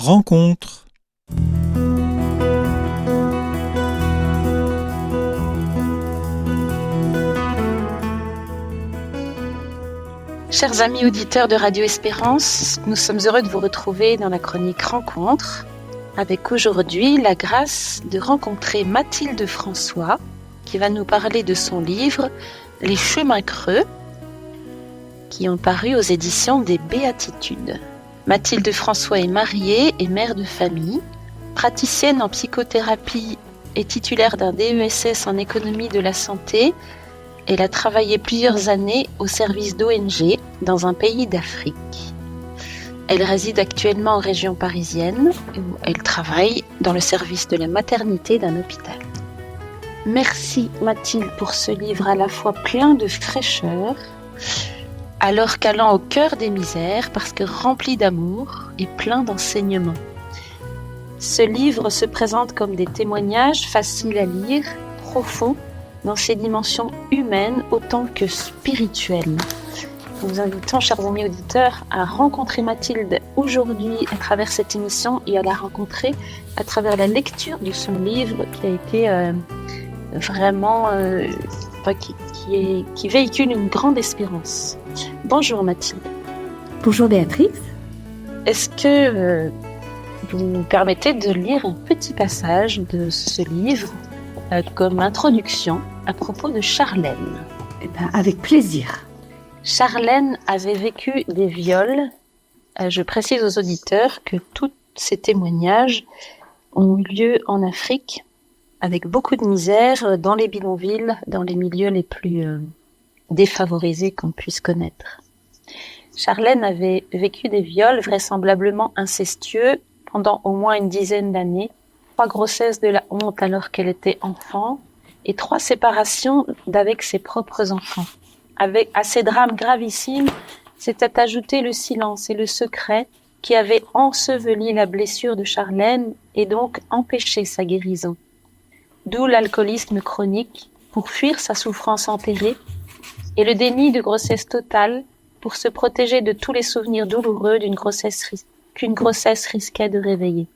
Rencontre. Chers amis auditeurs de Radio Espérance, nous sommes heureux de vous retrouver dans la chronique Rencontre, avec aujourd'hui la grâce de rencontrer Mathilde François, qui va nous parler de son livre « Les chemins creux », qui ont paru aux éditions des Béatitudes. Mathilde François est mariée et mère de famille, praticienne en psychothérapie et titulaire d'un DESS en économie de la santé. Elle a travaillé plusieurs années au service d'ONG dans un pays d'Afrique. Elle réside actuellement en région parisienne où elle travaille dans le service de la maternité d'un hôpital. Merci Mathilde pour ce livre à la fois plein de fraîcheur, alors qu'allant au cœur des misères parce que rempli d'amour et plein d'enseignements. Ce livre se présente comme des témoignages faciles à lire, profonds, dans ses dimensions humaines autant que spirituelles. Nous vous invitons, chers amis auditeurs, à rencontrer Mathilde aujourd'hui à travers cette émission et à la rencontrer à travers la lecture de son livre qui a été qui véhicule une grande espérance. Bonjour Mathilde. Bonjour Béatrice. Est-ce que vous nous permettez de lire un petit passage de ce livre comme introduction à propos de Charlène? Avec plaisir. Charlène avait vécu des viols. Je précise aux auditeurs que tous ces témoignages ont eu lieu en Afrique, avec beaucoup de misère, dans les bidonvilles, dans les milieux les plus défavorisés qu'on puisse connaître. Charlène avait vécu des viols vraisemblablement incestueux pendant au moins une dizaine d'années, 3 grossesses de la honte alors qu'elle était enfant, et 3 séparations d'avec ses propres enfants. À ces drames gravissimes, s'était ajouté le silence et le secret qui avaient enseveli la blessure de Charlène et donc empêché sa guérison. D'où l'alcoolisme chronique pour fuir sa souffrance enterrée et le déni de grossesse totale pour se protéger de tous les souvenirs douloureux qu'une grossesse risquait de réveiller.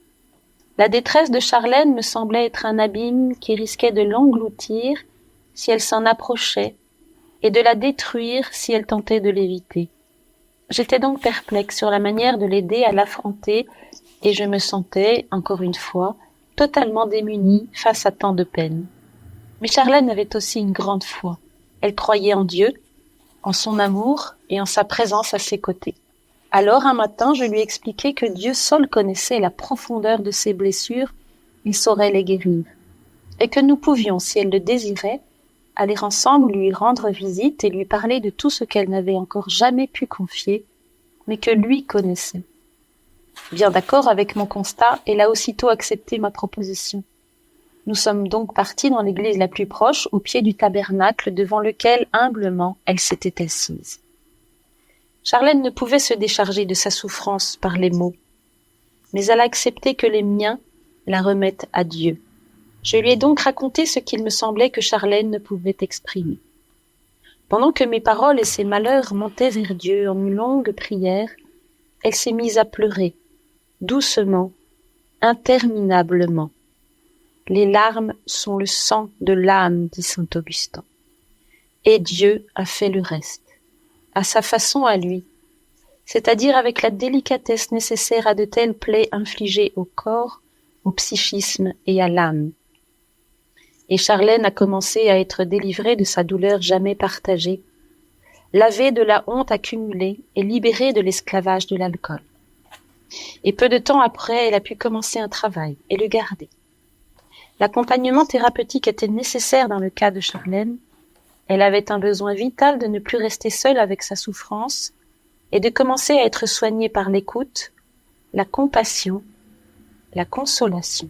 La détresse de Charlène me semblait être un abîme qui risquait de l'engloutir si elle s'en approchait et de la détruire si elle tentait de l'éviter. J'étais donc perplexe sur la manière de l'aider à l'affronter et je me sentais, encore une fois, totalement démunie face à tant de peine. Mais Charlène avait aussi une grande foi. Elle croyait en Dieu, en son amour et en sa présence à ses côtés. Alors un matin, je lui expliquai que Dieu seul connaissait la profondeur de ses blessures et saurait les guérir. Et que nous pouvions, si elle le désirait, aller ensemble lui rendre visite et lui parler de tout ce qu'elle n'avait encore jamais pu confier, mais que lui connaissait. Bien d'accord avec mon constat, elle a aussitôt accepté ma proposition. Nous sommes donc partis dans l'église la plus proche, au pied du tabernacle devant lequel, humblement, elle s'était assise. Charlène ne pouvait se décharger de sa souffrance par les mots, mais elle a accepté que les miens la remettent à Dieu. Je lui ai donc raconté ce qu'il me semblait que Charlène ne pouvait exprimer. Pendant que mes paroles et ses malheurs montaient vers Dieu en une longue prière, elle s'est mise à pleurer, doucement, interminablement. Les larmes sont le sang de l'âme, dit saint Augustin. Et Dieu a fait le reste, à sa façon à lui, c'est-à-dire avec la délicatesse nécessaire à de telles plaies infligées au corps, au psychisme et à l'âme. Et Charlène a commencé à être délivrée de sa douleur jamais partagée, lavée de la honte accumulée et libérée de l'esclavage de l'alcool. Et peu de temps après, elle a pu commencer un travail et le garder. L'accompagnement thérapeutique était nécessaire dans le cas de Charlène. Elle avait un besoin vital de ne plus rester seule avec sa souffrance et de commencer à être soignée par l'écoute, la compassion, la consolation.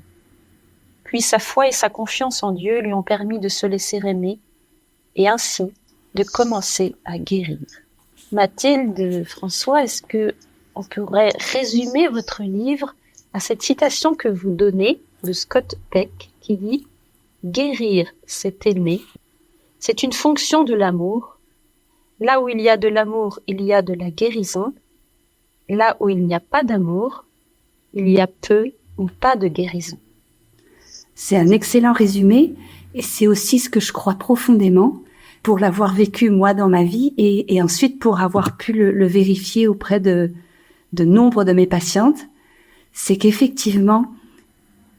Puis sa foi et sa confiance en Dieu lui ont permis de se laisser aimer et ainsi de commencer à guérir. Mathilde François, est-ce que on pourrait résumer votre livre à cette citation que vous donnez de Scott Peck qui dit « Guérir, c'est aimer, c'est une fonction de l'amour. Là où il y a de l'amour, il y a de la guérison. Là où il n'y a pas d'amour, il y a peu ou pas de guérison. C'est un excellent résumé et c'est aussi ce que je crois profondément pour l'avoir vécu moi dans ma vie et ensuite pour avoir pu le vérifier auprès de nombre de mes patientes. C'est qu'effectivement,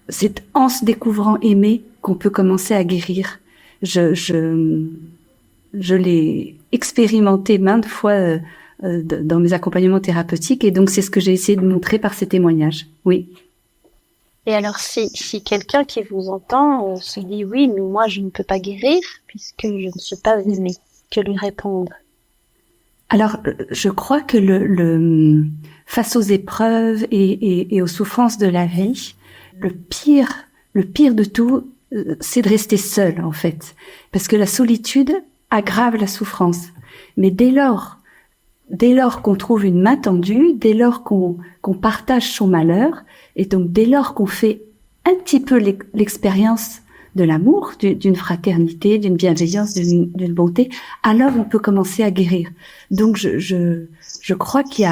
c'est en se découvrant aimé qu'on peut commencer à guérir. Je l'ai expérimenté maintes fois dans mes accompagnements thérapeutiques et donc c'est ce que j'ai essayé de montrer par ces témoignages. Oui. Et alors, si quelqu'un qui vous entend se dit oui, mais moi je ne peux pas guérir puisque je ne suis pas aimée, que lui répondre? Alors, je crois que face aux épreuves et aux souffrances de la vie, le pire de tout, c'est de rester seul, en fait. Parce que la solitude aggrave la souffrance. Mais dès lors qu'on trouve une main tendue, dès lors qu'on partage son malheur, et donc dès lors qu'on fait un petit peu l'expérience de l'amour, d'une fraternité, d'une bienveillance, d'une bonté, alors on peut commencer à guérir. Donc je crois qu'il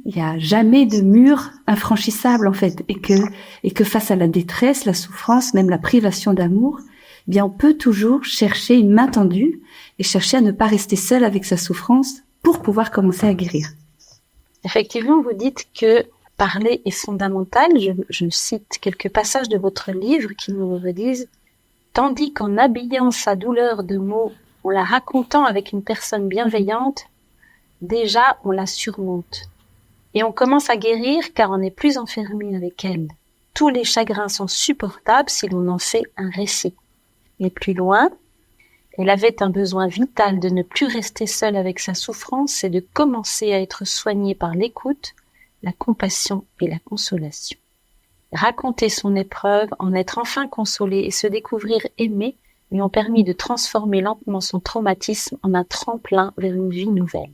y a jamais de mur infranchissable en fait, et que face à la détresse, la souffrance, même la privation d'amour, eh bien on peut toujours chercher une main tendue et chercher à ne pas rester seul avec sa souffrance pour pouvoir commencer à guérir. Effectivement, vous dites que parler est fondamental. Je cite quelques passages de votre livre qui nous redisent « Tandis qu'en habillant sa douleur de mots, en la racontant avec une personne bienveillante, déjà on la surmonte. Et on commence à guérir car on n'est plus enfermé avec elle. Tous les chagrins sont supportables si l'on en fait un récit. » Et plus loin, elle avait un besoin vital de ne plus rester seule avec sa souffrance et de commencer à être soignée par l'écoute, la compassion et la consolation. Raconter son épreuve, en être enfin consolée et se découvrir aimée lui ont permis de transformer lentement son traumatisme en un tremplin vers une vie nouvelle.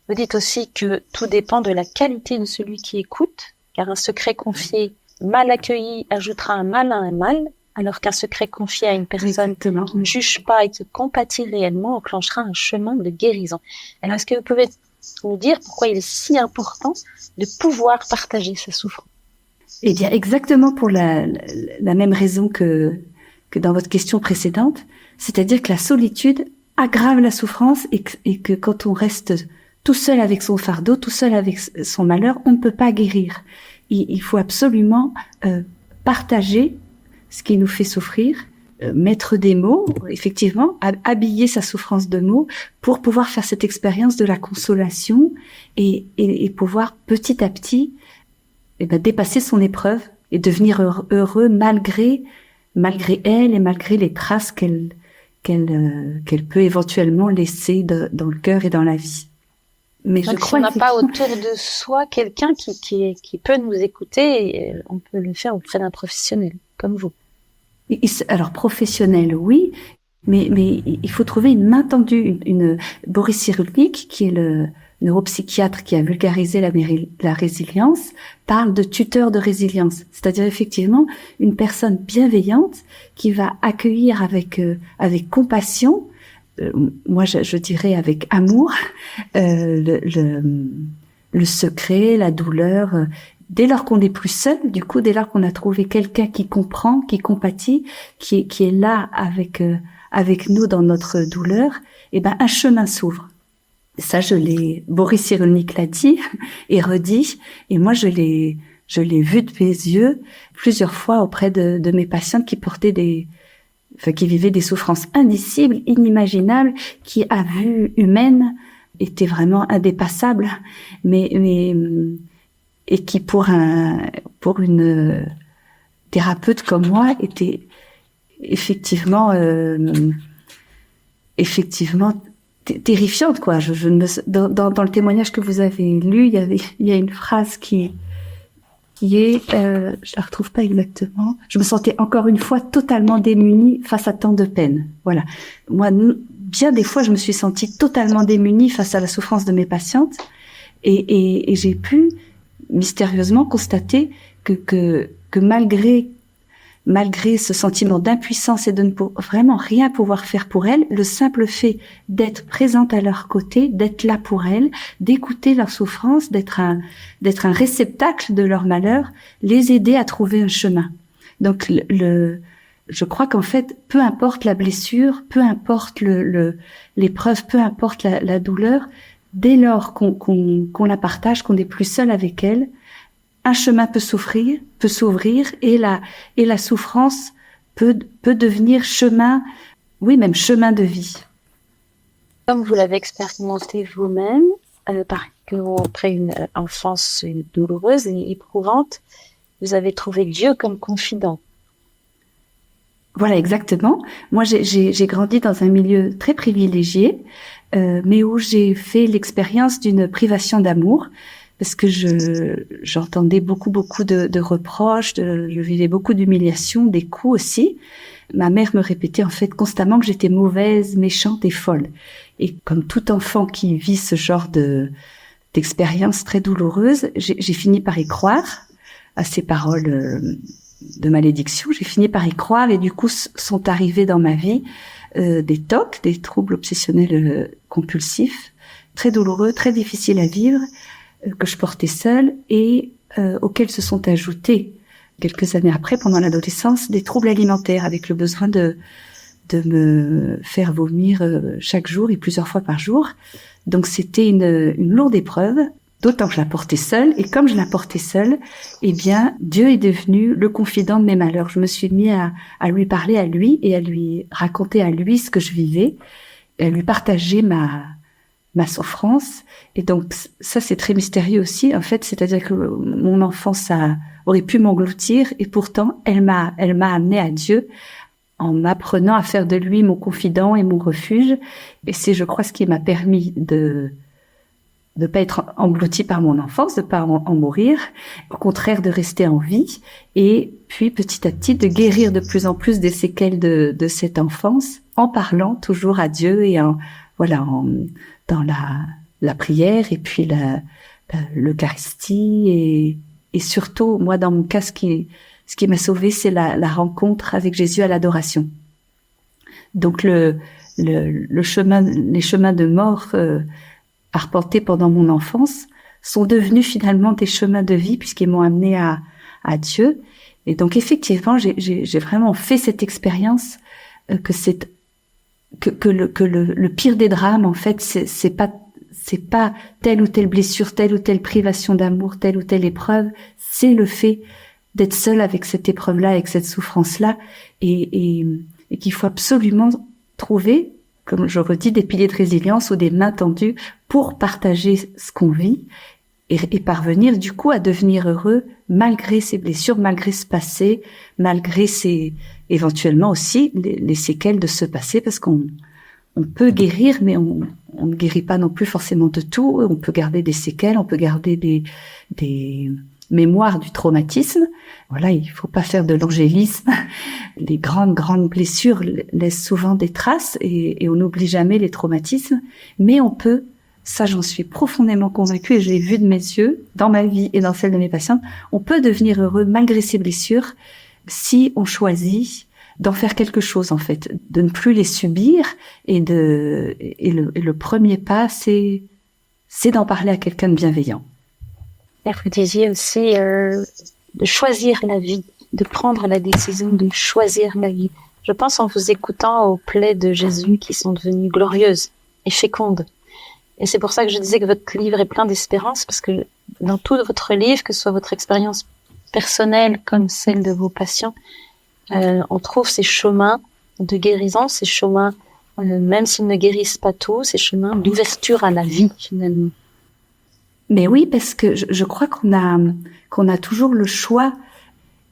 Vous dites aussi que tout dépend de la qualité de celui qui écoute, car un secret confié mal accueilli ajoutera un mal à un mal, alors qu'un secret confié à une personne qui ne juge pas et qui compatit réellement enclenchera un chemin de guérison. Alors, est-ce que vous pouvez nous dire pourquoi il est si important de pouvoir partager sa souffrance? Eh bien, exactement pour la même raison que dans votre question précédente, c'est-à-dire que la solitude aggrave la souffrance et que quand on reste tout seul avec son fardeau, tout seul avec son malheur, on ne peut pas guérir. Il faut absolument partager ce qui nous fait souffrir, mettre des mots, effectivement, habiller sa souffrance de mots pour pouvoir faire cette expérience de la consolation et pouvoir petit à petit dépasser son épreuve et devenir heureux malgré elle et malgré les traces qu'elle peut éventuellement laisser dans le cœur et dans la vie. Mais donc, je crois qu'on n'a pas autour de soi quelqu'un qui peut nous écouter, et on peut le faire auprès d'un professionnel comme vous. Alors professionnel, oui, mais il faut trouver une main tendue. Boris Cyrulnik, qui est le neuropsychiatre qui a vulgarisé la résilience, parle de tuteur de résilience, c'est-à-dire effectivement une personne bienveillante qui va accueillir avec compassion, moi je dirais avec amour, le secret, la douleur. Dès lors qu'on n'est plus seul, du coup, dès lors qu'on a trouvé quelqu'un qui comprend, qui compatit, qui est là avec nous dans notre douleur, un chemin s'ouvre. Ça, Boris Cyrulnik l'a dit et redit, et moi je l'ai vu de mes yeux plusieurs fois auprès de mes patientes qui qui vivaient des souffrances indicibles, inimaginables, qui à vue humaine étaient vraiment indépassables, et qui pour une thérapeute comme moi était effectivement terrifiante, quoi. Dans le témoignage que vous avez lu, il y a une phrase qui est, je la retrouve pas exactement. Je me sentais encore une fois totalement démunie face à tant de peine. Voilà. Moi, bien des fois, je me suis sentie totalement démunie face à la souffrance de mes patientes, et j'ai pu mystérieusement constater que malgré malgré ce sentiment d'impuissance et de ne vraiment rien pouvoir faire pour elles, le simple fait d'être présente à leur côté, d'être là pour elles, d'écouter leur souffrance, d'être un réceptacle de leur malheur, les aider à trouver un chemin. Donc je crois qu'en fait, peu importe la blessure, peu importe l'épreuve, peu importe la douleur, dès lors qu'on la partage, qu'on n'est plus seul avec elle, un chemin peut s'ouvrir et la souffrance peut devenir chemin, oui, même chemin de vie. Comme vous l'avez expérimenté vous-même, après une enfance douloureuse et éprouvante, vous avez trouvé Dieu comme confident. Voilà, exactement. Moi, j'ai grandi dans un milieu très privilégié, mais où j'ai fait l'expérience d'une privation d'amour, parce que j'entendais beaucoup de reproches, je vivais beaucoup d'humiliations, des coups aussi. Ma mère me répétait en fait constamment que j'étais mauvaise, méchante et folle. Et comme tout enfant qui vit ce genre d'expérience très douloureuse, j'ai fini par y croire à ces paroles de malédiction. J'ai fini par y croire et du coup sont arrivés dans ma vie des TOC, des troubles obsessionnels compulsifs, très douloureux, très difficiles à vivre, que je portais seule et auxquels se sont ajoutés quelques années après, pendant l'adolescence, des troubles alimentaires avec le besoin de me faire vomir chaque jour et plusieurs fois par jour. Donc c'était une lourde épreuve, d'autant que je la portais seule. Et comme je la portais seule, eh bien Dieu est devenu le confident de mes malheurs. Je me suis mis à lui parler à lui et à lui raconter à lui ce que je vivais, et à lui partager ma souffrance. Et donc ça c'est très mystérieux aussi en fait, c'est-à-dire que mon enfance aurait pu m'engloutir et pourtant elle m'a amenée à Dieu en m'apprenant à faire de lui mon confident et mon refuge. Et c'est, je crois, ce qui m'a permis de pas être engloutie par mon enfance, de pas en mourir, au contraire de rester en vie, et puis petit à petit de guérir de plus en plus des séquelles de cette enfance en parlant toujours à Dieu et dans la prière et puis l'Eucharistie et surtout, moi, dans mon cas, ce qui m'a sauvée, c'est la rencontre avec Jésus à l'adoration. Donc les chemins de mort arpentés pendant mon enfance sont devenus finalement des chemins de vie puisqu'ils m'ont amené à Dieu. Et donc effectivement, j'ai vraiment fait cette expérience que le pire des drames, en fait, c'est pas telle ou telle blessure, telle ou telle privation d'amour, telle ou telle épreuve, c'est le fait d'être seul avec cette épreuve-là, avec cette souffrance-là, et qu'il faut absolument trouver, comme je redis, des piliers de résilience ou des mains tendues pour partager ce qu'on vit et parvenir du coup à devenir heureux malgré ces blessures, malgré ce passé, malgré éventuellement aussi les séquelles de ce passé, parce qu'on peut guérir, mais on ne guérit pas non plus forcément de tout. On peut garder des séquelles, on peut garder des mémoires du traumatisme. Voilà, il faut pas faire de l'angélisme. Les grandes blessures laissent souvent des traces et on n'oublie jamais les traumatismes. Mais on peut, ça j'en suis profondément convaincue et je l'ai vu de mes yeux, dans ma vie et dans celle de mes patientes, on peut devenir heureux malgré ces blessures si on choisit d'en faire quelque chose, en fait, de ne plus les subir et le premier pas, c'est d'en parler à quelqu'un de bienveillant. Et vous disiez aussi de choisir la vie, de prendre la décision de choisir la vie. Je pense en vous écoutant aux plaies de Jésus qui sont devenues glorieuses et fécondes. Et c'est pour ça que je disais que votre livre est plein d'espérance, parce que dans tout votre livre, que ce soit votre expérience personnelle comme celle de vos patients, on trouve ces chemins de guérison, ces chemins, même s'ils ne guérissent pas tout, ces chemins d'ouverture à la vie, finalement. Mais oui, parce que je crois qu'on a toujours le choix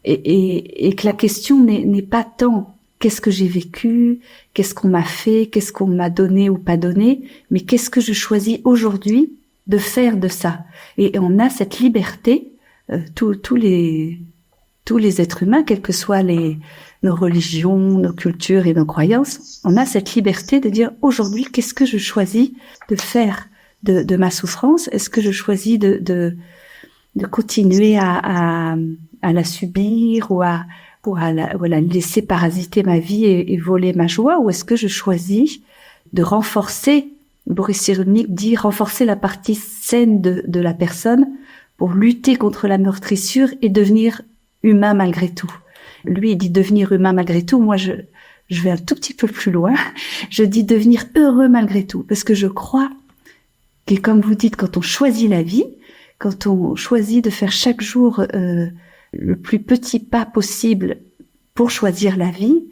et que la question n'est pas tant qu'est-ce que j'ai vécu, qu'est-ce qu'on m'a fait, qu'est-ce qu'on m'a donné ou pas donné, mais qu'est-ce que je choisis aujourd'hui de faire de ça. Et on a cette liberté, tous les êtres humains, quelles que soient nos religions, nos cultures et nos croyances, on a cette liberté de dire aujourd'hui qu'est-ce que je choisis de faire de ma souffrance. Est-ce que je choisis de continuer à la subir ou à pour voilà, laisser parasiter ma vie et voler ma joie, ou est-ce que je choisis de renforcer, Boris Cyrulnik dit, renforcer la partie saine de la personne pour lutter contre la meurtrissure et devenir humain malgré tout. Lui, il dit devenir humain malgré tout. Moi, je vais un tout petit peu plus loin. Je dis devenir heureux malgré tout, parce que je crois que, comme vous dites, quand on choisit la vie, quand on choisit de faire chaque jour le plus petit pas possible pour choisir la vie,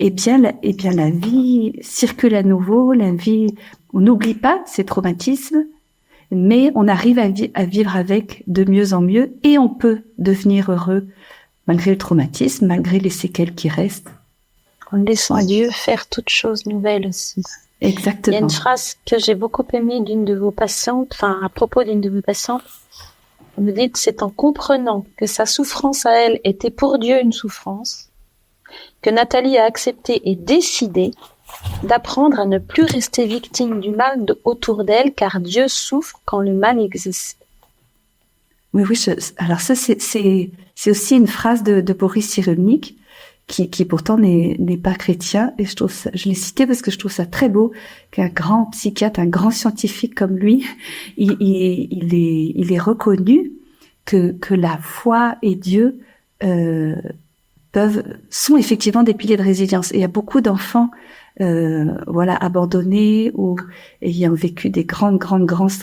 eh bien la vie circule à nouveau, la vie, on n'oublie pas ces traumatismes, mais on arrive à vivre avec de mieux en mieux, et on peut devenir heureux malgré le traumatisme, malgré les séquelles qui restent. En laissant Dieu faire toutes choses nouvelles aussi. Exactement. Il y a une phrase que j'ai beaucoup aimée d'une de vos patientes, enfin à propos d'une de vos patientes. Vous dites, c'est en comprenant que sa souffrance à elle était pour Dieu une souffrance, que Nathalie a accepté et décidé d'apprendre à ne plus rester victime du mal autour d'elle, car Dieu souffre quand le mal existe. Oui, alors ça, c'est aussi une phrase de Boris Cyrulnik, qui pourtant n'est pas chrétien, et je l'ai cité parce que je trouve ça très beau qu'un grand psychiatre, un grand scientifique comme lui, il est reconnu que la foi et Dieu sont effectivement des piliers de résilience. Et il y a beaucoup d'enfants abandonnés ou ayant vécu des grandes carences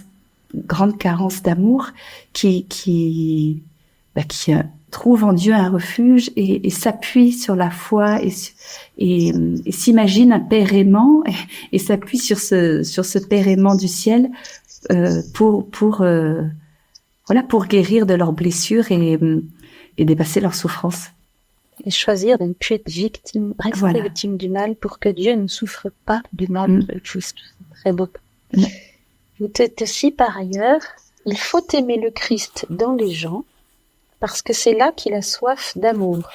d'amour qui trouvent en Dieu un refuge et s'appuient sur la foi et s'imaginent un père aimant et s'appuient sur ce père aimant du ciel pour guérir de leurs blessures et dépasser leurs souffrances. Et choisir de ne plus être victime, rester victime du mal pour que Dieu ne souffre pas du mal. C'est très beau. Vous dites aussi par ailleurs, il faut aimer le Christ dans les gens parce que c'est là qu'il a soif d'amour.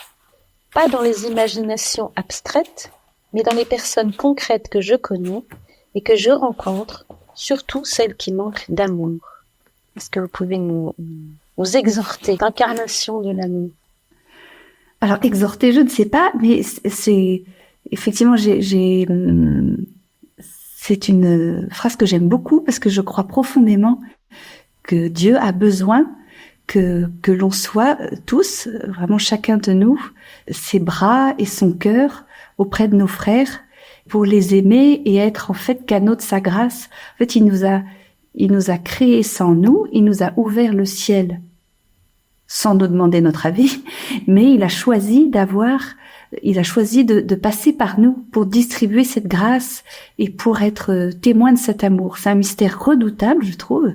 Pas dans les imaginations abstraites, mais dans les personnes concrètes que je connais et que je rencontre, surtout celles qui manquent d'amour. Est-ce que vous pouvez nous exhorter l'incarnation de l'amour? Alors, exhorter, je ne sais pas, mais c'est effectivement, c'est une phrase que j'aime beaucoup parce que je crois profondément que Dieu a besoin que l'on soit tous, vraiment chacun de nous, ses bras et son cœur auprès de nos frères pour les aimer et être en fait canaux de sa grâce. En fait, il nous a créés sans nous, il nous a ouvert le ciel sans nous demander notre avis, mais il a choisi de passer par nous pour distribuer cette grâce et pour être témoin de cet amour. C'est un mystère redoutable, je trouve,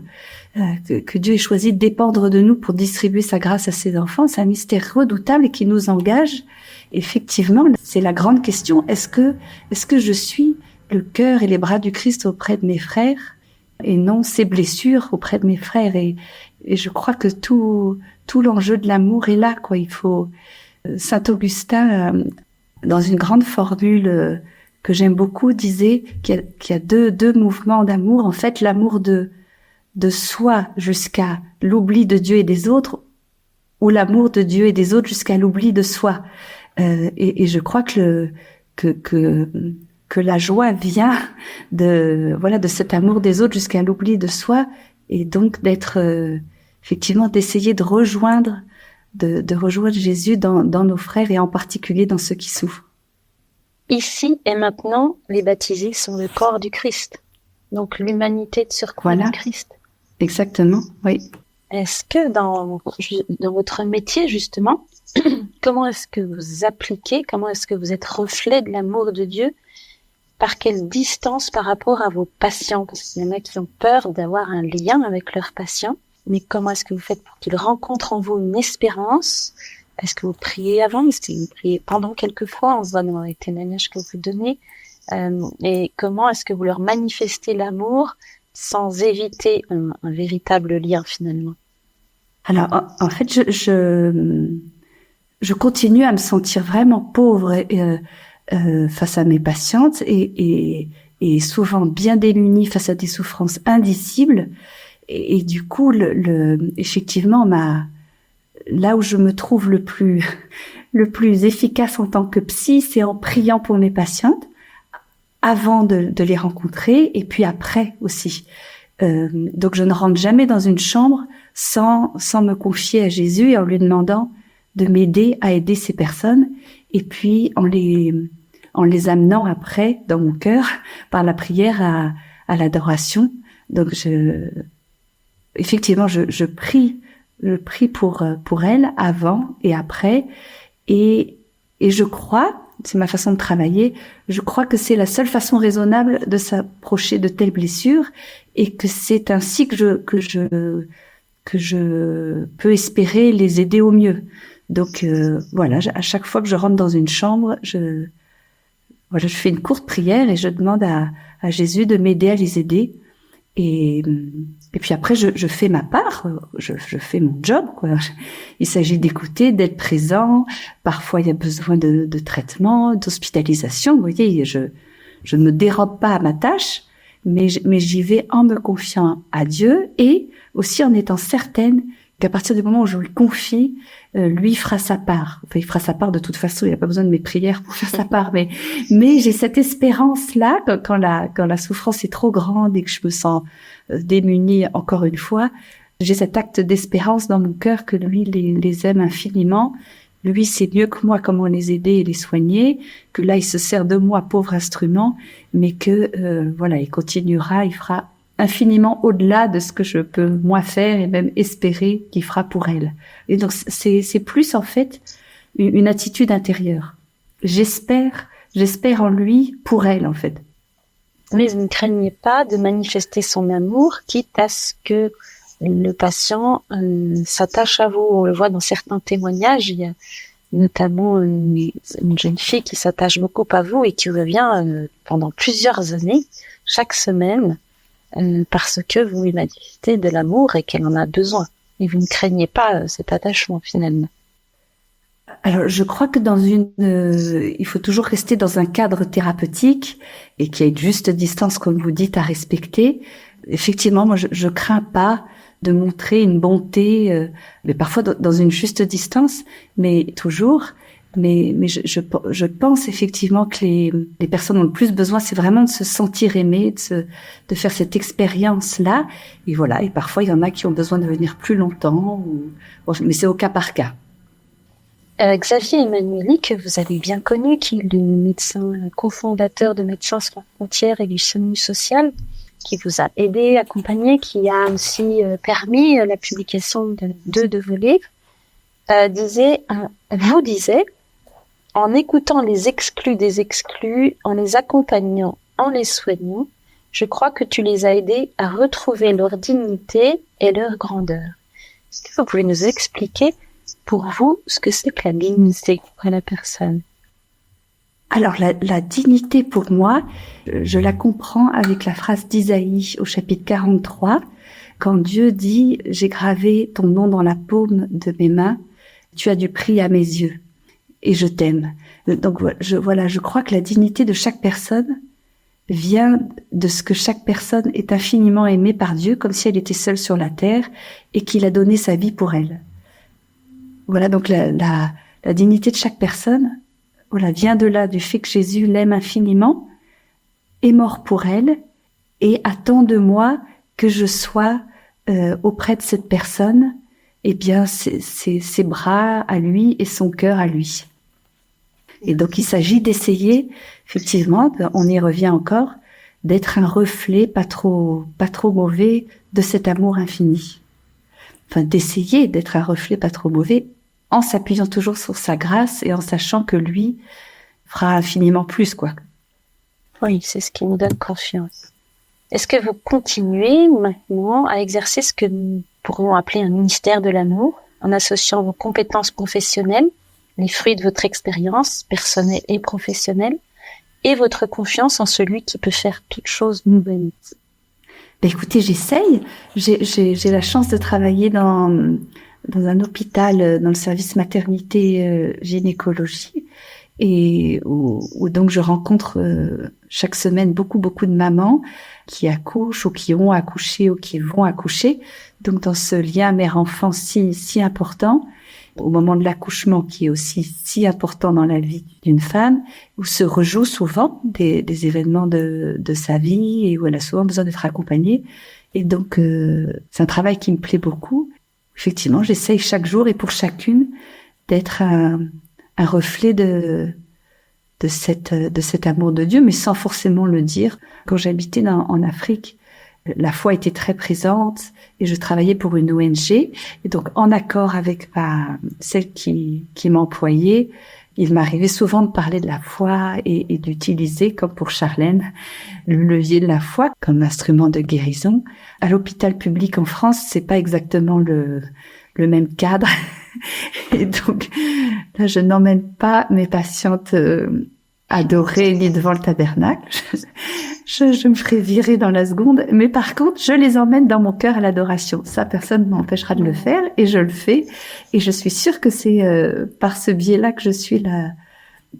que Dieu ait choisi de dépendre de nous pour distribuer sa grâce à ses enfants. C'est un mystère redoutable et qui nous engage. Effectivement, c'est la grande question. Est-ce que je suis le cœur et les bras du Christ auprès de mes frères et non ses blessures auprès de mes frères? Et je crois que tout l'enjeu de l'amour est là, quoi. Il faut, Saint Augustin, dans une grande formule que j'aime beaucoup, disait qu'il y a deux mouvements d'amour. En fait, l'amour de soi jusqu'à l'oubli de Dieu et des autres, ou l'amour de Dieu et des autres jusqu'à l'oubli de soi. Et je crois que la joie vient de cet amour des autres jusqu'à l'oubli de soi, et donc d'être effectivement d'essayer de rejoindre Jésus dans nos frères et en particulier dans ceux qui souffrent. Ici et maintenant, les baptisés sont le corps du Christ, donc l'humanité de surcroît du Christ. Exactement, oui. Est-ce que dans votre métier justement, comment est-ce que vous appliquez, comment est-ce que vous êtes reflet de l'amour de Dieu? Par quelle distance par rapport à vos patients? Parce qu'il y en a qui ont peur d'avoir un lien avec leurs patients. Mais comment est-ce que vous faites pour qu'ils rencontrent en vous une espérance? Est-ce que vous priez avant? Est-ce que vous priez pendant quelquefois? On voit dans les témoignages que vous donnez. Et comment est-ce que vous leur manifestez l'amour sans éviter un véritable lien finalement? Alors, en fait, je continue à me sentir vraiment pauvre face à mes patientes et souvent bien démunie face à des souffrances indicibles. Et du coup, effectivement, là où je me trouve le plus le plus efficace en tant que psy, c'est en priant pour mes patientes, avant de les rencontrer, et puis après aussi. Donc je ne rentre jamais dans une chambre sans me confier à Jésus et en lui demandant de m'aider à aider ces personnes, et puis en les amenant après dans mon cœur par la prière à l'adoration. Donc effectivement je prie pour elle avant et après, et je crois, c'est ma façon de travailler, je crois que c'est la seule façon raisonnable de s'approcher de telles blessures, et que c'est ainsi que je peux espérer les aider au mieux. Donc voilà, à chaque fois que je rentre dans une chambre, je fais une courte prière et je demande à Jésus de m'aider à les aider. Et puis après, je fais ma part, je fais mon job, quoi. Il s'agit d'écouter, d'être présent. Parfois, il y a besoin de traitement, d'hospitalisation. Vous voyez, je ne me dérobe pas à ma tâche, mais j'y vais en me confiant à Dieu, et aussi en étant certaine qu'à partir du moment où je lui confie, lui fera sa part. Enfin, il fera sa part de toute façon, il n'y a pas besoin de mes prières pour faire sa part, mais j'ai cette espérance-là, quand la souffrance est trop grande et que je me sens démunie encore une fois, j'ai cet acte d'espérance dans mon cœur que lui les aime infiniment. Lui sait mieux que moi comment les aider et les soigner, que là il se sert de moi, pauvre instrument, mais que voilà, il continuera, il fera infiniment au-delà de ce que je peux moi faire et même espérer qu'il fera pour elle. Et donc c'est plus en fait une attitude intérieure. J'espère en lui pour elle en fait. Mais vous ne craignez pas de manifester son amour, quitte à ce que le patient s'attache à vous. On le voit dans certains témoignages, il y a notamment une jeune fille qui s'attache beaucoup à vous et qui revient pendant plusieurs années, chaque semaine, parce que vous lui manifestez de l'amour et qu'elle en a besoin. Et vous ne craignez pas cet attachement finalement. Alors, je crois que il faut toujours rester dans un cadre thérapeutique et qu'il y ait une juste distance, comme vous dites, à respecter. Effectivement, moi, je crains pas de montrer une bonté, mais parfois dans une juste distance, mais toujours. Mais je pense effectivement que les personnes ont le plus besoin, c'est vraiment de se sentir aimées, de faire cette expérience-là. Et voilà. Et parfois, il y en a qui ont besoin de venir plus longtemps, mais c'est au cas par cas. Xavier Emmanueli, que vous avez bien connu, qui est le médecin cofondateur de Médecins sans frontières et du SAMU social, qui vous a aidé, accompagné, qui a aussi permis la publication de 2 de vos livres, vous disait, en écoutant les exclus des exclus, en les accompagnant, en les soignant, je crois que tu les as aidés à retrouver leur dignité et leur grandeur. Est-ce que vous pouvez nous expliquer, pour vous, ce que c'est que la dignité pour la personne? Alors, la dignité pour moi, je la comprends avec la phrase d'Isaïe au chapitre 43, quand Dieu dit « J'ai gravé ton nom dans la paume de mes mains, tu as du prix à mes yeux et je t'aime ». Donc je crois que la dignité de chaque personne vient de ce que chaque personne est infiniment aimée par Dieu, comme si elle était seule sur la terre et qu'il a donné sa vie pour elle. Voilà, donc la dignité de chaque personne, voilà, vient de là, du fait que Jésus l'aime infiniment, est mort pour elle et attend de moi que je sois auprès de cette personne, eh bien, ses bras à lui et son cœur à lui. Et donc, il s'agit d'essayer, effectivement, on y revient encore, d'être un reflet pas trop mauvais de cet amour infini. Enfin, d'essayer d'être un reflet pas trop mauvais en s'appuyant toujours sur sa grâce et en sachant que lui fera infiniment plus, quoi. Oui, c'est ce qui nous donne confiance. Est-ce que vous continuez maintenant à exercer ce que nous pourrions appeler un ministère de l'amour, en associant vos compétences professionnelles, les fruits de votre expérience personnelle et professionnelle, et votre confiance en celui qui peut faire toutes choses nouvelles? Écoutez, j'essaye. J'ai la chance de travailler dans un hôpital, dans le service maternité gynécologie, et où donc je rencontre chaque semaine beaucoup de mamans qui accouchent ou qui ont accouché ou qui vont accoucher. Donc dans ce lien mère-enfant si important. au moment de l'accouchement, qui est aussi si important dans la vie d'une femme, où se rejouent souvent des événements de sa vie et où elle a souvent besoin d'être accompagnée. Et donc, c'est un travail qui me plaît beaucoup. Effectivement, j'essaye chaque jour et pour chacune d'être un reflet de cet amour de Dieu, mais sans forcément le dire. Quand j'habitais en Afrique, la foi était très présente et je travaillais pour une ONG. Et donc, en accord avec celle qui m'employait, il m'arrivait souvent de parler de la foi et d'utiliser, comme pour Charlène, le levier de la foi comme instrument de guérison. À l'hôpital public en France, c'est pas exactement le même cadre. Et donc, là, je n'emmène pas mes patientes adorées ni devant le tabernacle. Je me ferai virer dans la seconde. Mais par contre, je les emmène dans mon cœur à l'adoration. Ça, personne ne m'empêchera de le faire. Et je le fais. Et je suis sûre que c'est par ce biais-là que je suis là,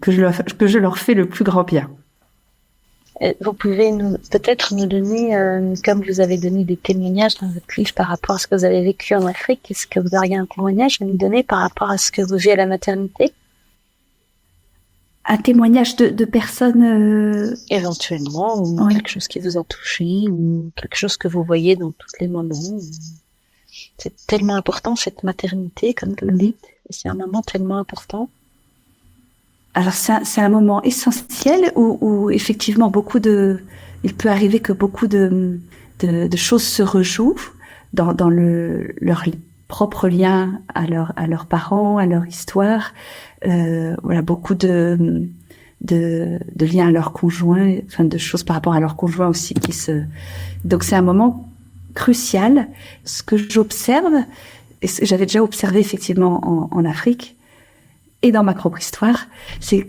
que je leur fais le plus grand bien. Vous pouvez peut-être nous donner, comme vous avez donné des témoignages dans votre livre par rapport à ce que vous avez vécu en Afrique, est-ce que vous auriez un témoignage à nous donner par rapport à ce que vous vivez à la maternité? Un témoignage de personnes éventuellement, ou quelque chose qui vous a touché, ou quelque chose que vous voyez dans tous les moments. C'est tellement important, cette maternité, comme vous le dites, et c'est un moment tellement important. Alors c'est un moment essentiel où effectivement il peut arriver que beaucoup de choses se rejouent dans leur propre lien à leurs parents, à leur histoire. Voilà, beaucoup de liens à leur conjoint, enfin de choses par rapport à leur conjoint aussi donc c'est un moment crucial. Ce que j'observe, et j'avais déjà observé effectivement en Afrique, et dans ma propre histoire, c'est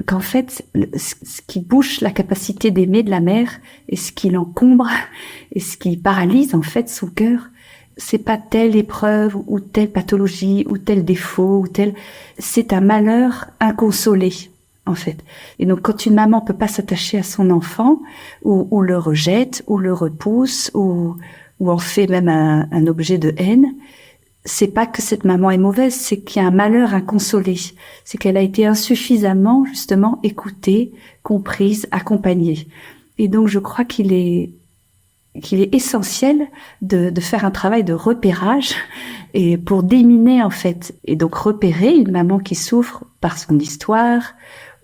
qu'en fait, ce qui bouche la capacité d'aimer de la mère et ce qui l'encombre et ce qui paralyse en fait son cœur, c'est pas telle épreuve ou telle pathologie ou tel défaut c'est un malheur inconsolé en fait. Et donc quand une maman peut pas s'attacher à son enfant ou le rejette ou le repousse ou en fait même un objet de haine, c'est pas que cette maman est mauvaise, c'est qu'il y a un malheur inconsolé. C'est qu'elle a été insuffisamment, justement, écoutée, comprise, accompagnée. Et donc, je crois qu'il est essentiel de faire un travail de repérage et pour déminer, en fait. Et donc, repérer une maman qui souffre par son histoire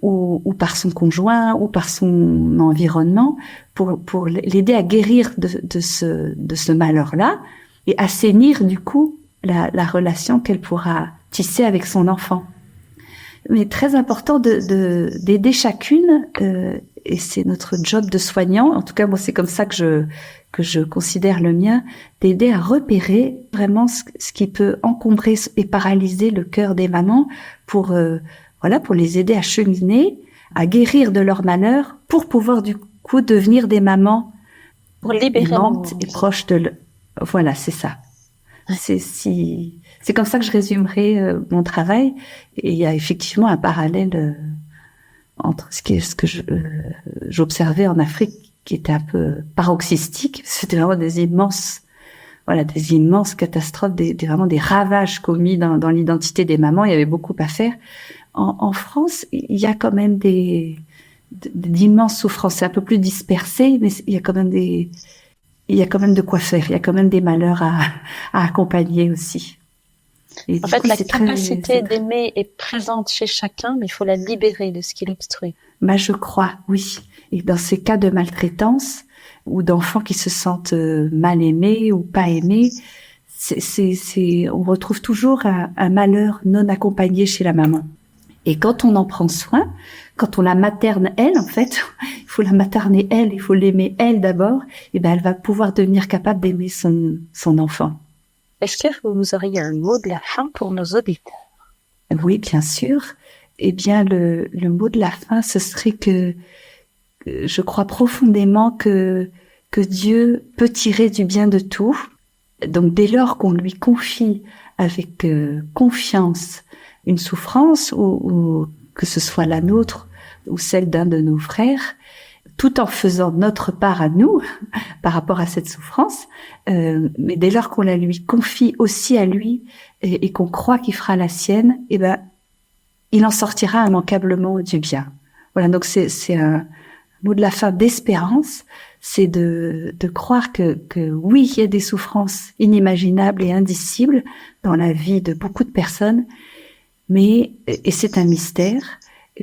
ou par son conjoint ou par son environnement pour l'aider à guérir de ce malheur-là et assainir, du coup, la relation qu'elle pourra tisser avec son enfant. Mais très important d'aider chacune, et c'est notre job de soignant, en tout cas moi c'est comme ça que je considère le mien, d'aider à repérer vraiment ce qui peut encombrer et paralyser le cœur des mamans pour les aider à cheminer, à guérir de leur malheur, pour pouvoir du coup devenir des mamans pour libérer et proches voilà, c'est ça. C'est comme ça que je résumerai mon travail. Et il y a effectivement un parallèle entre ce que j'observais en Afrique, qui était un peu paroxystique. C'était vraiment des immenses catastrophes, vraiment des ravages commis dans l'identité des mamans. Il y avait beaucoup à faire. En France, il y a quand même d'immenses souffrances. C'est un peu plus dispersé, mais il y a quand même de quoi faire. Il y a quand même des malheurs à accompagner aussi. Et en fait, la capacité d'aimer est présente chez chacun, mais il faut la libérer de ce qui l'obstrue. Je crois, oui. Et dans ces cas de maltraitance ou d'enfants qui se sentent mal aimés ou pas aimés, on retrouve toujours un malheur non accompagné chez la maman. Et quand on en prend soin, quand on la materne elle, en fait, il faut la materner elle, il faut l'aimer elle d'abord, et elle va pouvoir devenir capable d'aimer son enfant. Est-ce que vous auriez un mot de la fin pour nos auditeurs? Oui, bien sûr. Eh bien, le mot de la fin, ce serait que je crois profondément que Dieu peut tirer du bien de tout. Donc, dès lors qu'on lui confie avec confiance une souffrance ou que ce soit la nôtre ou celle d'un de nos frères, tout en faisant notre part à nous par rapport à cette souffrance. Mais dès lors qu'on la lui confie aussi à lui et qu'on croit qu'il fera la sienne, eh ben, il en sortira immanquablement du bien. Voilà, donc c'est un mot de la fin d'espérance, c'est de croire que oui, il y a des souffrances inimaginables et indicibles dans la vie de beaucoup de personnes, mais, et c'est un mystère,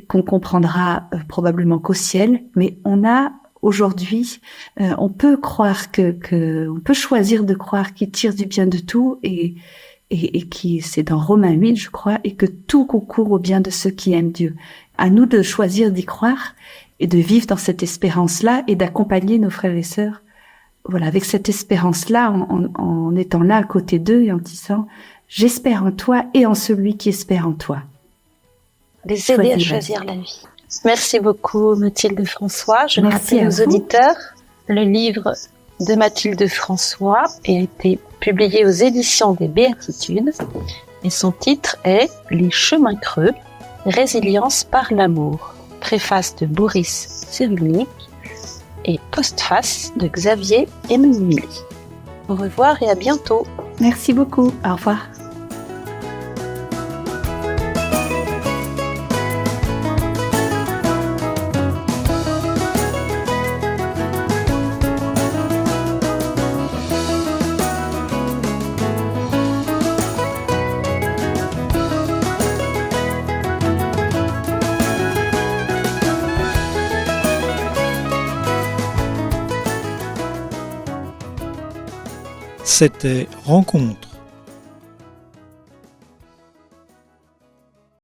qu'on comprendra probablement qu'au ciel, mais on a aujourd'hui, on peut croire on peut choisir de croire qu'il tire du bien de tout et qui, c'est dans Romains 8, je crois, et que tout concourt au bien de ceux qui aiment Dieu. À nous de choisir d'y croire et de vivre dans cette espérance-là et d'accompagner nos frères et sœurs, voilà, avec cette espérance-là, en étant là à côté d'eux et en disant, j'espère en toi et en celui qui espère en toi. Les aider à choisir la vie. Merci beaucoup Mathilde François. Je rappelle aux auditeurs, le livre de Mathilde François a été publié aux éditions des Béatitudes et son titre est Les chemins creux, résilience par l'amour. Préface de Boris Cyrulnik et postface de Xavier Emmanueli. Au revoir et à bientôt. Merci beaucoup. Au revoir. C'était Rencontre